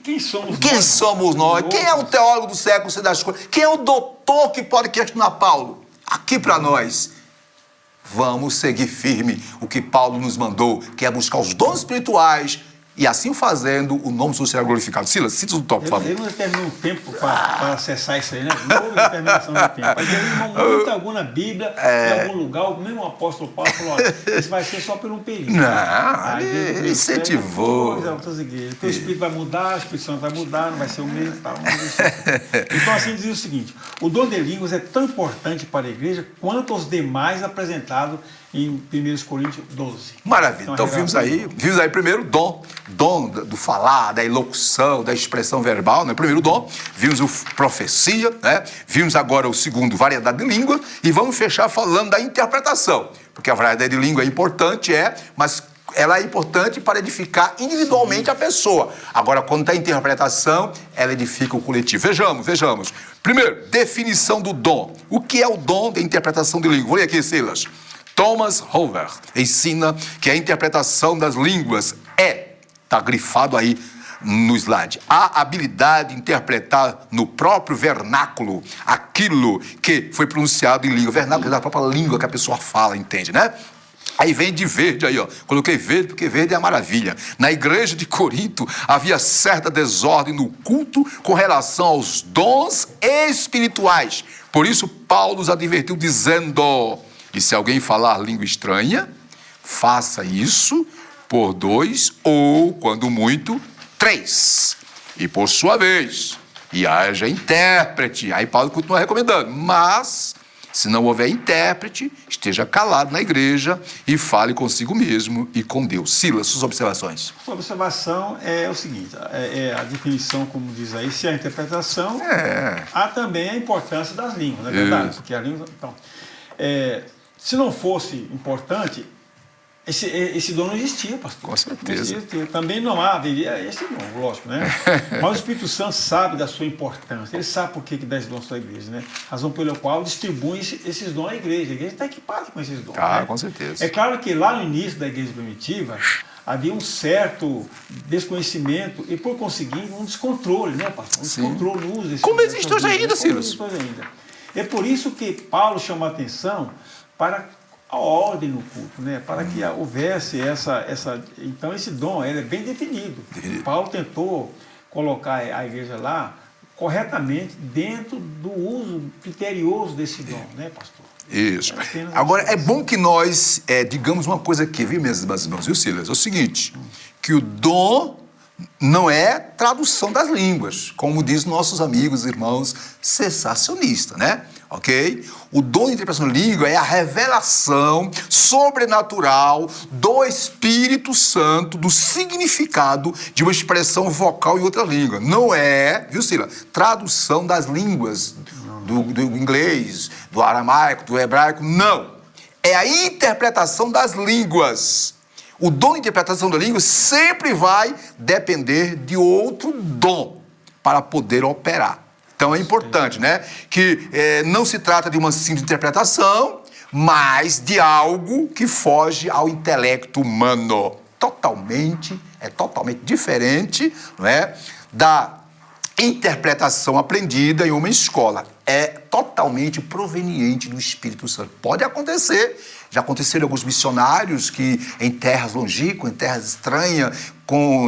Quem somos nós?
Quem somos nós? Quem é o teólogo do século das coisas? Quem é o doutor que pode questionar Paulo? Aqui para nós. Vamos seguir firme o que Paulo nos mandou, que é buscar os dons espirituais. E assim fazendo, o nome do Senhor será glorificado. Silas, cita o top, por favor.
Ele não determinou o tempo para acessar isso aí, né? Não houve determinação do tempo. Mas ele, em momento algum na Bíblia, em algum lugar, o mesmo apóstolo Paulo falou: olha, isso vai ser só por um período.
Não, ele incentivou.
Outras igrejas. Porque o Espírito vai mudar, o Espírito Santo vai mudar, não vai ser o mesmo. Tal, então, assim, dizia o seguinte: o dom de línguas é tão importante para a igreja quanto os demais apresentados em 1 Coríntios 12.
Maravilha. Então vimos aí primeiro dom do falar, da elocução, da expressão verbal, né? Primeiro dom, vimos a profecia, né? Vimos agora o segundo, variedade de língua, e vamos fechar falando da interpretação, porque a variedade de língua é importante, mas ela é importante para edificar individualmente a pessoa. Agora, quando está em interpretação, ela edifica o coletivo. Vejamos. Primeiro, definição do dom. O que é o dom da interpretação de língua? Vou ler aqui, Silas. Thomas Hoover ensina que a interpretação das línguas está grifado aí no slide, a habilidade de interpretar no próprio vernáculo aquilo que foi pronunciado em língua. Vernáculo é da própria língua que a pessoa fala, entende, né? Aí vem de verde aí, ó. Coloquei verde porque verde é a maravilha. Na igreja de Corinto havia certa desordem no culto com relação aos dons espirituais. Por isso Paulo os advertiu dizendo: e se alguém falar língua estranha, faça isso por 2 ou, quando muito, 3. E por sua vez, e haja intérprete. Aí Paulo continua recomendando, mas se não houver intérprete, esteja calado na igreja e fale consigo mesmo e com Deus. Silas, suas observações.
A observação é o seguinte, a definição, como diz aí, se a interpretação, há também a importância das línguas, não é verdade?
Isso.
Porque a língua, então, se não fosse importante, esse dom não existia, pastor.
Com certeza.
Não existia. Também não haveria esse dom, lógico, né? Mas o Espírito Santo sabe da sua importância. Ele sabe por que dá esse dom à sua igreja, né? Razão pela qual distribui esses dons à igreja. A igreja está equipada com esses dons.
Ah,
né?
com certeza.
É claro que lá no início da igreja primitiva havia um certo desconhecimento e, por conseguinte, um descontrole, né, pastor? Um descontrole no uso desse.
Como existe hoje ainda, Silas?
É por isso que Paulo chama a atenção para a ordem no culto, né? Para que houvesse essa... Então, esse dom ele é bem definido. Paulo tentou colocar a igreja lá corretamente dentro do uso criterioso desse dom, né, pastor?
Isso. Agora, é bom que nós digamos uma coisa aqui, viu, meus irmãos, viu, Silas? É o seguinte, que o dom não é tradução das línguas, como diz nossos amigos, irmãos, cessacionistas, né? Ok? O dom de interpretação de língua é a revelação sobrenatural do Espírito Santo, do significado de uma expressão vocal em outra língua. Não é, viu, Sila, tradução das línguas, do inglês, do aramaico, do hebraico, não. É a interpretação das línguas. O dom de interpretação da língua sempre vai depender de outro dom para poder operar. Então é importante, né, que não se trata de uma simples interpretação, mas de algo que foge ao intelecto humano. Totalmente diferente, não é, da interpretação aprendida em uma escola. É totalmente proveniente do Espírito Santo. Pode acontecer. Já aconteceram alguns missionários que em terras longínquas, em terras estranhas,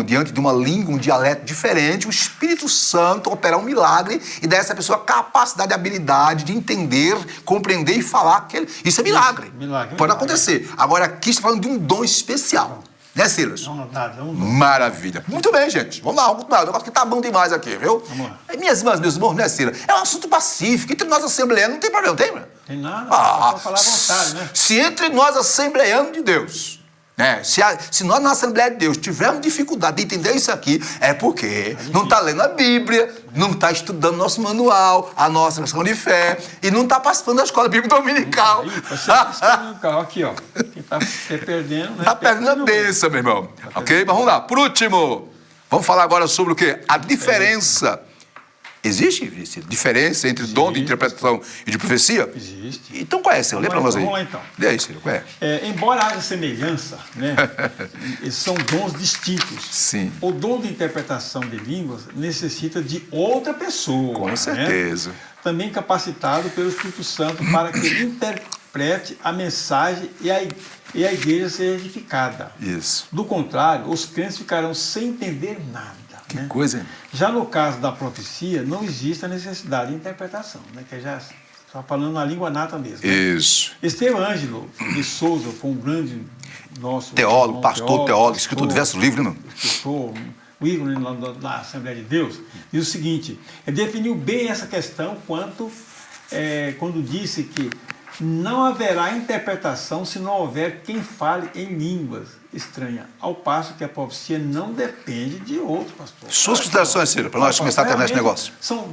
diante de uma língua, um dialeto diferente, o Espírito Santo operar um milagre e dar a essa pessoa a capacidade, a habilidade de entender, compreender e falar. Isso é milagre. Pode acontecer. Agora aqui está falando de um dom especial. Né, Silas? Maravilha. Muito bem, gente. Vamos lá, o negócio que tá bom demais aqui, viu?
Vamos lá.
Minhas irmãs, meus irmãos, né, Silas? É um assunto pacífico. Entre nós assembleanos não tem problema, tem?
Tem nada, pode falar à vontade, né?
Se entre nós assembleanos de Deus, né, se nós na Assembleia de Deus tivermos dificuldade de entender isso aqui, é porque não está lendo a Bíblia, não está estudando nosso manual, a nossa questão de fé, e não está participando da escola bíblica dominical.
Aqui, ó. Quem está perdendo, né?
Está perdendo a bênção, meu irmão. Ok? Mas vamos lá. Por último, vamos falar agora sobre o quê? A diferença. Existe diferença entre dom de interpretação e de profecia?
Existe.
Então qual é, Senhor? Lê para nós aí.
Vamos lá, então.
Lê aí, Senhor. Qual é?
Embora haja semelhança, né, eles são dons distintos.
Sim.
O dom de interpretação de línguas necessita de outra pessoa.
Com certeza.
Né? Também capacitado pelo Espírito Santo para que ele interprete a mensagem e a igreja seja edificada.
Isso.
Do contrário, os crentes ficarão sem entender nada.
Que coisa, hein?
Já no caso da profecia, não existe a necessidade de interpretação, né? Que já está falando na língua nata mesmo. Né?
Isso.
Estevão Ângelo de Souza foi um grande nosso
teólogo, pastor, escritor de diversos livros, não?
Escritor, o Igor, da Assembleia de Deus, diz o seguinte: definiu bem essa questão quando disse que não haverá interpretação se não houver quem fale em línguas estranhas, ao passo que a profecia não depende de outro, pastor.
Suas considerações, Ciro, para nós começar a terminar esse negócio.
São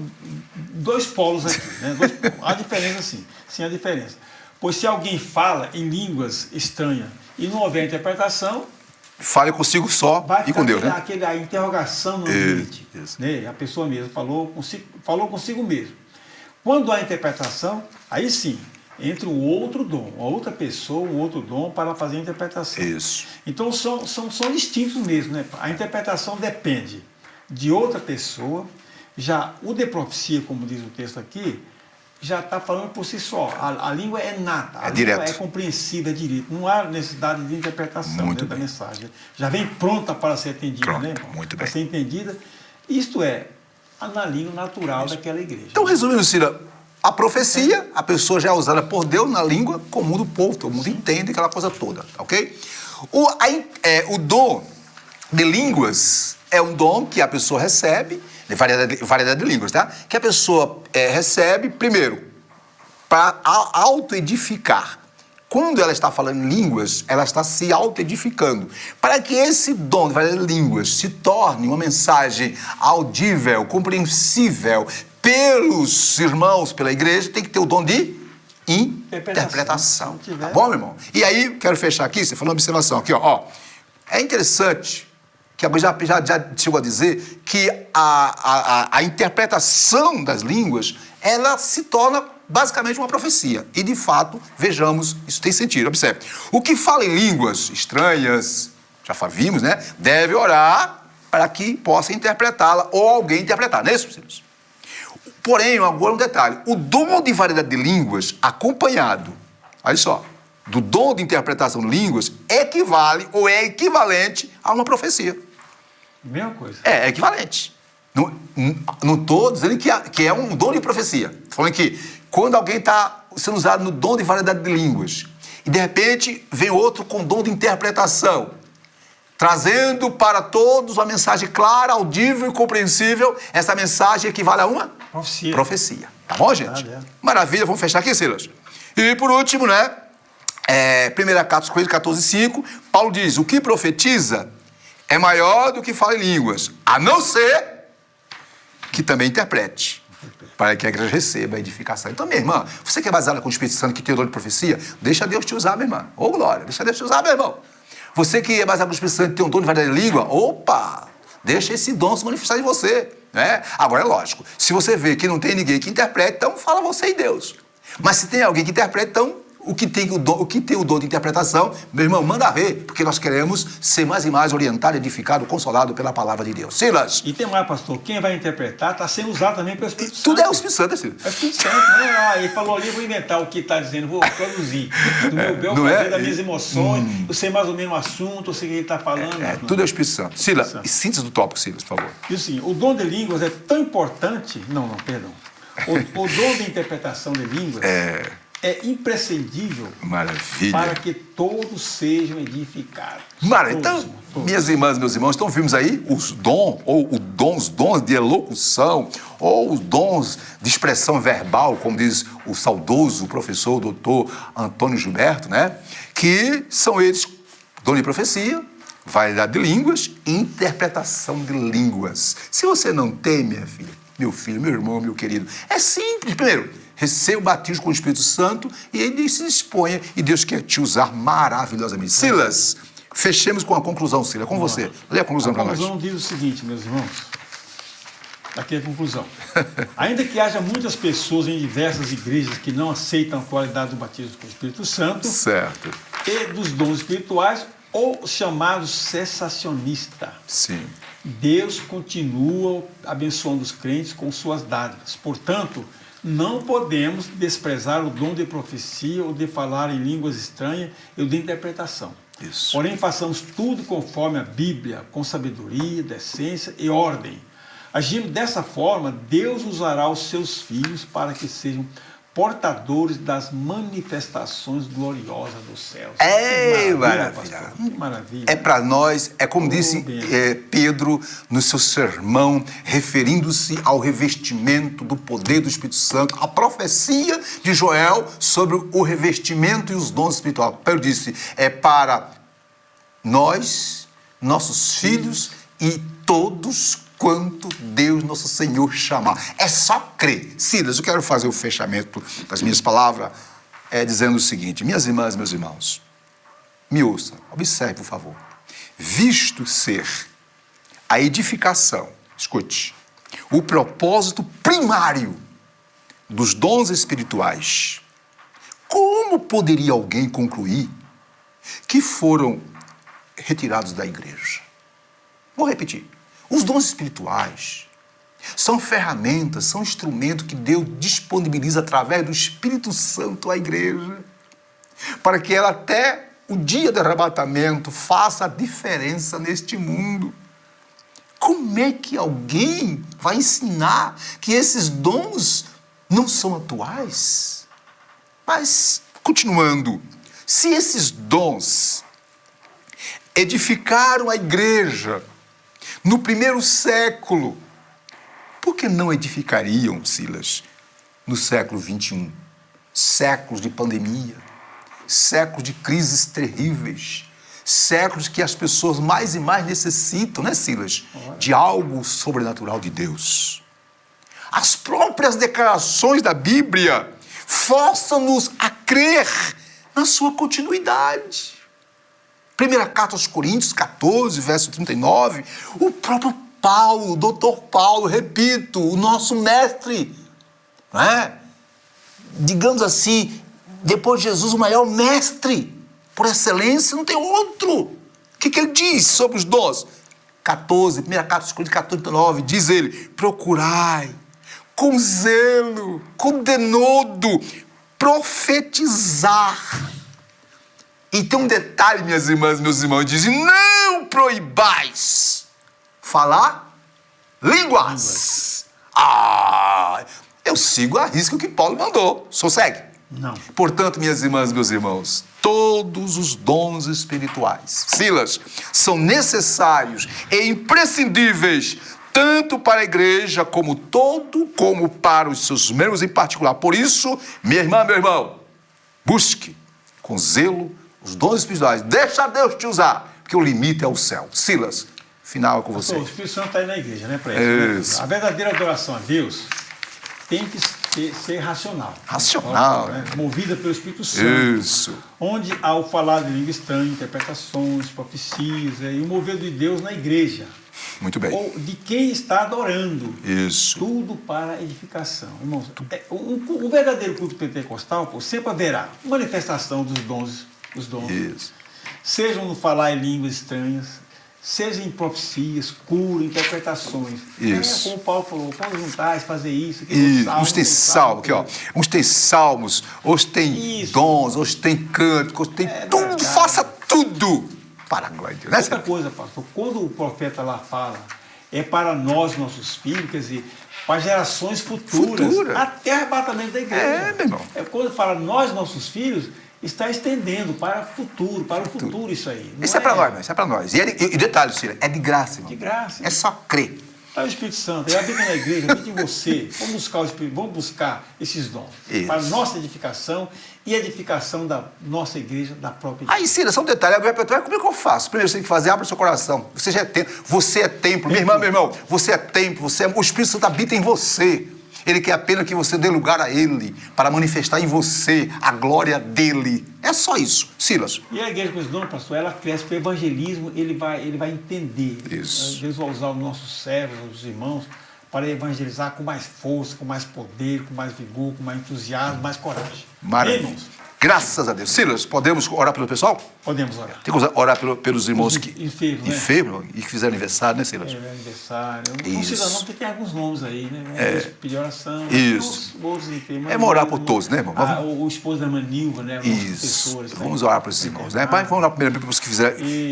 dois polos aqui, né? Há diferença, sim. Sim, há diferença. Pois se alguém fala em línguas estranhas e não houver interpretação,
Fale consigo só
vai
e com Deus, né?
a interrogação no ambiente.
Isso.
Né? A pessoa mesmo falou consigo mesmo. Quando há interpretação, aí sim, entra o outro dom, a outra pessoa, um outro dom para fazer a interpretação.
Isso.
Então são distintos mesmo, né? A interpretação depende de outra pessoa. Já o de profecia, como diz o texto aqui, já está falando por si só. A língua é nata, a língua
direto.
é compreensível, é direito. Não há necessidade de interpretação
Muito
da
bem.
mensagem. Já vem pronta para ser entendida,
Pronto,
né, irmão?
muito
Para
bem.
ser entendida. Isto é, na língua natural daquela igreja.
Então, resumindo, Cira, a profecia, a pessoa já é usada por Deus na língua comum do povo, todo mundo entende aquela coisa toda, ok? O dom de línguas é um dom que a pessoa recebe, de variedade de línguas, tá? Que a pessoa recebe, primeiro, para auto-edificar. Quando ela está falando línguas, ela está se auto-edificando. Para que esse dom de variedade de línguas se torne uma mensagem audível, compreensível pelos irmãos, pela igreja, tem que ter o dom de interpretação. Tá bom, meu irmão? E aí, quero fechar aqui, você falou uma observação aqui, ó. É interessante que já chegou a dizer que a interpretação das línguas, ela se torna basicamente uma profecia. E, de fato, vejamos, isso tem sentido. Observe. O que fala em línguas estranhas, já vimos, né? Deve orar para que possa interpretá-la ou alguém interpretar. Não é isso, filhos? Porém, agora um detalhe. O dom de variedade de línguas acompanhado, olha só, do dom de interpretação de línguas equivale ou é equivalente a uma profecia.
Mesma coisa.
É equivalente. Não estou dizendo que é um dom de profecia. Estou falando que quando alguém está sendo usado no dom de variedade de línguas e, de repente, vem outro com dom de interpretação, trazendo para todos uma mensagem clara, audível e compreensível, essa mensagem equivale a uma profecia. Tá bom, gente? Maravilha, vamos fechar aqui, Silas. E, por último, né? 1 Coríntios 14:5, Paulo diz, o que profetiza é maior do que fala em línguas, a não ser que também interprete, para que a igreja receba a edificação. Então, minha irmã, você que é baseada com o Espírito Santo, que tem o dom de profecia, deixa Deus te usar, minha irmã. Ô, glória, deixa Deus te usar, meu irmão. Você que é baseado com o Espírito Santo, que tem um dom de variedade de língua, opa, deixa esse dom se manifestar em você. Né? Agora, é lógico, se você vê que não tem ninguém que interprete, então fala você e Deus. Mas se tem alguém que interprete, então o que tem o dom de interpretação, meu irmão, manda ver, porque nós queremos ser mais e mais orientado, edificado, consolado pela palavra de Deus. Silas.
E tem mais, pastor, quem vai interpretar está sendo usado também pelo Espírito Santo.
Tudo é o Espírito Santo, Silas.
É o Espírito Santo, né? Ele falou ali, vou inventar o que está dizendo, vou traduzir. Do meu bel prazer, das minhas emoções, eu sei mais ou menos o assunto, eu sei o que ele está falando.
Tudo é o Espírito Santo. Silas, e síntese do tópico, Silas, por favor.
E assim, o dom de línguas é tão importante... Perdão. O dom de interpretação de línguas... É imprescindível.
Maravilha.
Para que todos sejam edificados.
Maravilha. Então, minhas irmãs, meus irmãos, então vimos aí os dons, ou os dons de elocução, ou os dons de expressão verbal, como diz o saudoso professor, o doutor Antônio Gilberto, né? Que são eles, dom de profecia, variedade de línguas e interpretação de línguas. Se você não tem, minha filha, meu filho, meu irmão, meu querido, é simples. Primeiro, receba o batismo com o Espírito Santo e ele se disponha e Deus quer te usar maravilhosamente. Silas, fechemos com a conclusão, Silas, com você. Lê a conclusão para nós.
A conclusão diz o seguinte, meus irmãos. Aqui é a conclusão. Ainda que haja muitas pessoas em diversas igrejas que não aceitam a qualidade do batismo com o Espírito Santo
certo.
E dos dons espirituais, ou chamados cessacionistas.
Sim.
Deus continua abençoando os crentes com suas dádivas. Portanto, não podemos desprezar o dom de profecia ou de falar em línguas estranhas e o de interpretação.
Isso.
Porém, façamos tudo conforme a Bíblia, com sabedoria, decência e ordem. Agindo dessa forma, Deus usará os seus filhos para que sejam portadores das manifestações gloriosas dos céus.
Maravilha.
Que maravilha.
É para nós, é como disse Pedro no seu sermão, referindo-se ao revestimento do poder do Espírito Santo, a profecia de Joel sobre o revestimento e os dons espirituais. Pedro disse, é para nós, nossos filhos e todos quanto Deus, nosso Senhor, chamar. É só crer. Silas, eu quero fazer o fechamento das minhas palavras, dizendo o seguinte, minhas irmãs, meus irmãos, me ouçam, observe, por favor. visto ser a edificação, escute, o propósito primário dos dons espirituais, como poderia alguém concluir que foram retirados da igreja? Vou repetir. Os dons espirituais são ferramentas, são instrumentos que Deus disponibiliza através do Espírito Santo à igreja, para que ela até o dia do arrebatamento faça a diferença neste mundo. Como é que alguém vai ensinar que esses dons não são atuais? Mas, continuando, se esses dons edificaram a igreja no primeiro século, por que não edificariam, Silas, no século XXI? Séculos de pandemia, séculos de crises terríveis, séculos que as pessoas mais e mais necessitam, né, Silas? De algo sobrenatural de Deus. As próprias declarações da Bíblia forçam-nos a crer na sua continuidade. Primeira carta aos Coríntios, 14, verso 39, o próprio Paulo, o doutor Paulo, repito, o nosso mestre, não é? Digamos assim, depois de Jesus, o maior mestre, por excelência, não tem outro. O que ele diz sobre os dons? 14, primeira carta aos Coríntios, 14, 39, diz ele, procurai com zelo, com denodo, profetizar. E tem um detalhe, minhas irmãs, meus irmãos, diz, não proibais falar línguas. Eu sigo a risca que Paulo mandou. O senhor segue?
Não.
Portanto, minhas irmãs, meus irmãos, todos os dons espirituais, Silas, são necessários e imprescindíveis tanto para a igreja como para os seus membros em particular. Por isso, minha irmã, meu irmão, busque com zelo os dons espirituais. Deixa Deus te usar, porque o limite é o céu. Silas, final é com você.
O Espírito Santo está aí na igreja, né, para isso. Né? A verdadeira adoração a Deus tem que ser racional.
Racional,
né? Movida pelo Espírito Santo.
Isso.
Onde há o falar de língua estranha, interpretações, profecias, e o mover de Deus na igreja.
Muito bem.
Ou de quem está adorando.
Isso.
Tudo para edificação. Irmãos, o verdadeiro culto pentecostal, sempre haverá manifestação dos dons.
Isso.
Sejam no falar em línguas estranhas, seja em profecias, cura, interpretações.
Isso.
Como o Paulo falou, quando juntais, fazer isso.
Uns tem salmo, aqui, ó. Uns tem salmos, outros tem dons, outros tem cânticos, outros tem tudo. Verdade. Faça tudo para a glória de Deus.
Outra coisa, pastor, quando o profeta lá fala, é para nós, nossos filhos, quer dizer, para gerações futuras, até arrebatamento da igreja.
Meu irmão.
Quando fala nós, nossos filhos, está estendendo para o futuro isso aí.
Isso é para nós, mas isso é para nós. E detalhe, Cira, é de graça, irmão.
De graça.
É só crer.
Está o Espírito Santo, ele habita na igreja, habita em você. Vamos buscar o Espírito, vamos buscar esses dons. Isso. Para a nossa edificação e edificação da nossa igreja, da própria igreja.
Aí, Cira, só um detalhe. Agora, como é que eu faço? Primeiro você tem que fazer, abre o seu coração. Você já é templo. Você é templo. Minha irmã, meu irmão, você é templo. O Espírito Santo habita em você. Ele quer apenas que você dê lugar a Ele, para manifestar em você a glória dEle. É só isso. Silas.
E a igreja com os dons, pastor, ela cresce para o evangelismo, ele vai entender.
Isso.
Deus vai usar os nossos servos, os irmãos, para evangelizar com mais força, com mais poder, com mais vigor, com mais entusiasmo, mais coragem.
Maravilha. Graças a Deus. Silas, podemos orar pelo pessoal?
Podemos orar.
Tem que orar pelos irmãos que
enfermos,
e que fizeram aniversário, né, Silas?
Aniversário. Não precisa não, porque tem alguns nomes aí, né? Pedir oração.
Isso.
Outros enfermos.
Orar por todos, né, irmão?
O esposo da irmã Nilva, né?
Isso.
Pessoas,
vamos orar para esses irmãos, né? Pai, vamos orar primeiro pelos que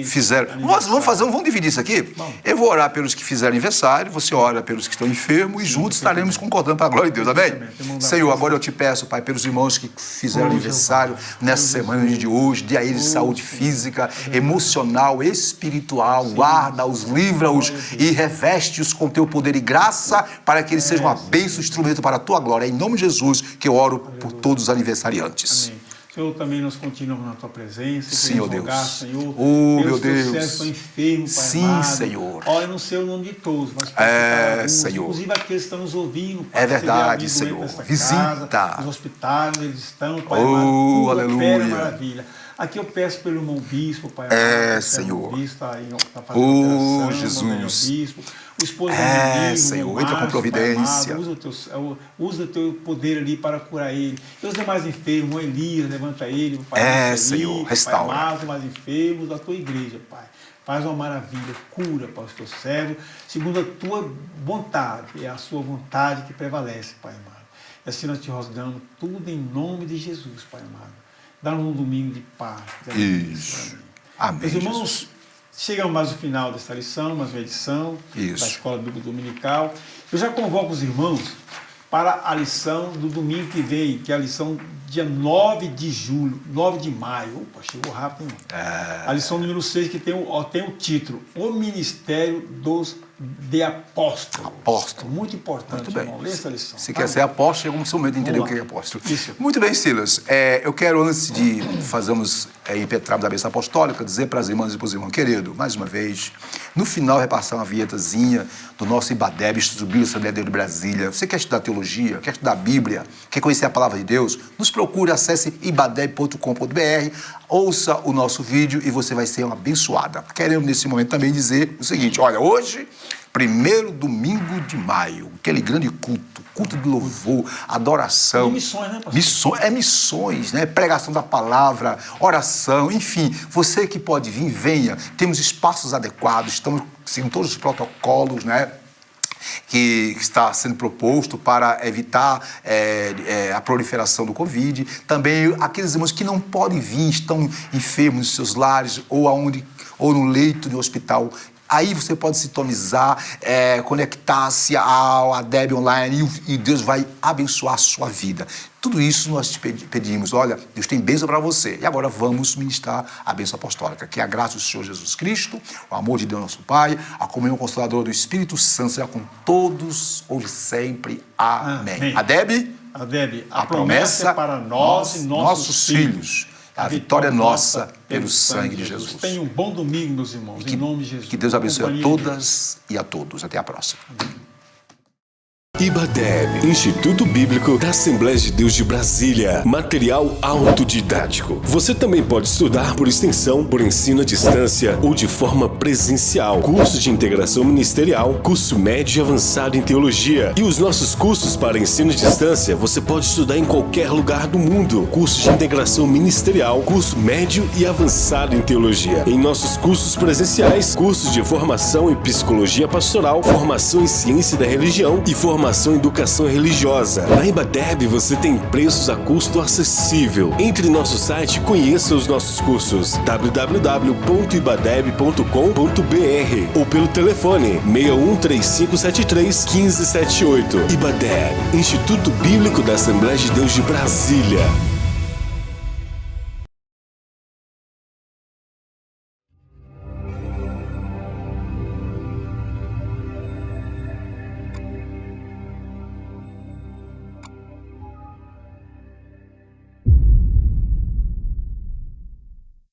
fizeram. Vamos dividir isso aqui? Bom. Eu vou orar pelos que fizeram aniversário, você ora pelos que estão enfermos, e juntos estaremos concordando para a glória de Deus, amém? Senhor, agora eu te peço, Pai, pelos irmãos que fizeram aniversário nessa semana de hoje, dia aí de saúde física, emocional, espiritual, guarda-os, livra-os e reveste-os com teu poder e graça para que eles sejam uma bênção, instrumento para a tua glória. É em nome de Jesus que eu oro por todos os aniversariantes.
Amém. Senhor, também nós continuamos na tua presença.
Sim, ó Deus.
Rogar, Senhor,
meu Deus.
Estão enfermos, Pai
sim,
amado.
Senhor.
Olha no seu nome de todos. Mas
Senhor.
Inclusive aqueles que estão nos ouvindo. Pai,
verdade, Senhor. Visita.
Casa, nos hospitais, eles estão, Pai amado.
Aleluia.
Maravilha. Aqui eu peço pelo irmão bispo, Pai
É,
amado,
Senhor.
O bispo tá fazendo operação,
Jesus.
irmão bispo, o esposo do
É,
menino,
Senhor,
irmão
entra com
Márcio, Pai
providência.
amado, usa o teu poder ali para curar ele. E os demais enfermos, irmão Elias, levanta ele, Pai
É,
amado,
Senhor,
Felipe,
restaura.
Pai amado, os demais enfermos da tua igreja, Pai. Faz uma maravilha, cura para os teus servos, segundo a tua vontade, é a sua vontade que prevalece, Pai amado. E assim nós te rogamos tudo em nome de Jesus, Pai amado. Dá-nos um domingo de paz. De alegria,
Isso.
Amém.
Amém,
Meus irmãos,
Jesus.
chegamos mais ao final desta lição, mais uma edição
Isso.
da Escola Bíblica Dominical. Eu já convoco os irmãos para a lição do domingo que vem, que é a lição dia 9 de julho, 9 de maio. Opa, chegou rápido, hein? A lição número 6, que tem o título, O Ministério dos de Apóstolo.
Apóstolo.
Muito importante,
Muito bem.
irmão. Lê essa lição.
Se
tá?
quer ser apóstolo, chega um momento de entender o
Vamos
que é
lá.
apóstolo.
Isso.
Muito bem, Silas. Eu quero, antes de impetrarmos a bênção apostólica, dizer para as irmãs e para os irmãos, querido, mais uma vez, no final repassar uma vinhetazinha do nosso IBADEB, Estudo Bíblico, Assembleia de Deus de Brasília. Você quer estudar teologia, quer estudar a Bíblia, quer conhecer a palavra de Deus? Nos procure, acesse ibadeb.com.br, ouça o nosso vídeo e você vai ser uma abençoada. Queremos, nesse momento, também dizer o seguinte, olha, hoje, primeiro domingo de maio, aquele grande culto de louvor, adoração.
E missões, né, pastor?
Missões, né? Pregação da palavra, oração, enfim. Você que pode vir, venha. Temos espaços adequados, estamos seguindo todos os protocolos, né? Que está sendo proposto para evitar a proliferação do Covid. Também aqueles irmãos que não podem vir, estão enfermos nos seus lares ou no leito de hospital. Aí você pode sintonizar, conectar-se à DEB online e Deus vai abençoar a sua vida. Tudo isso nós te pedimos. Olha, Deus tem bênção para você. E agora vamos ministrar a bênção apostólica, que é a graça do Senhor Jesus Cristo, o amor de Deus nosso Pai, a comunhão consoladora do Espírito Santo seja com todos, hoje e sempre. Amém. A DEB,
a promessa é para nós e nossos filhos.
A vitória é nossa pelo sangue de Jesus.
Tenha um bom domingo, meus irmãos, em nome de Jesus.
Que Deus abençoe a todas e a todos. Até a próxima.
IBADEB, Instituto Bíblico da Assembleia de Deus de Brasília. Material autodidático. Você também pode estudar por extensão, por ensino à distância ou de forma presencial. Curso de integração ministerial, curso médio e avançado em teologia. E os nossos cursos para ensino à distância, você pode estudar em qualquer lugar do mundo. Curso de integração ministerial, curso médio e avançado em teologia. Em nossos cursos presenciais, cursos de formação em psicologia pastoral, formação em ciência da religião e formação em educação religiosa. Na IBADEB você tem preços a custo acessível. Entre em nosso site e conheça os nossos cursos www.ibadeb.com.br ou pelo telefone 613573 1578. IBADEB, Instituto Bíblico da Assembleia de Deus de Brasília.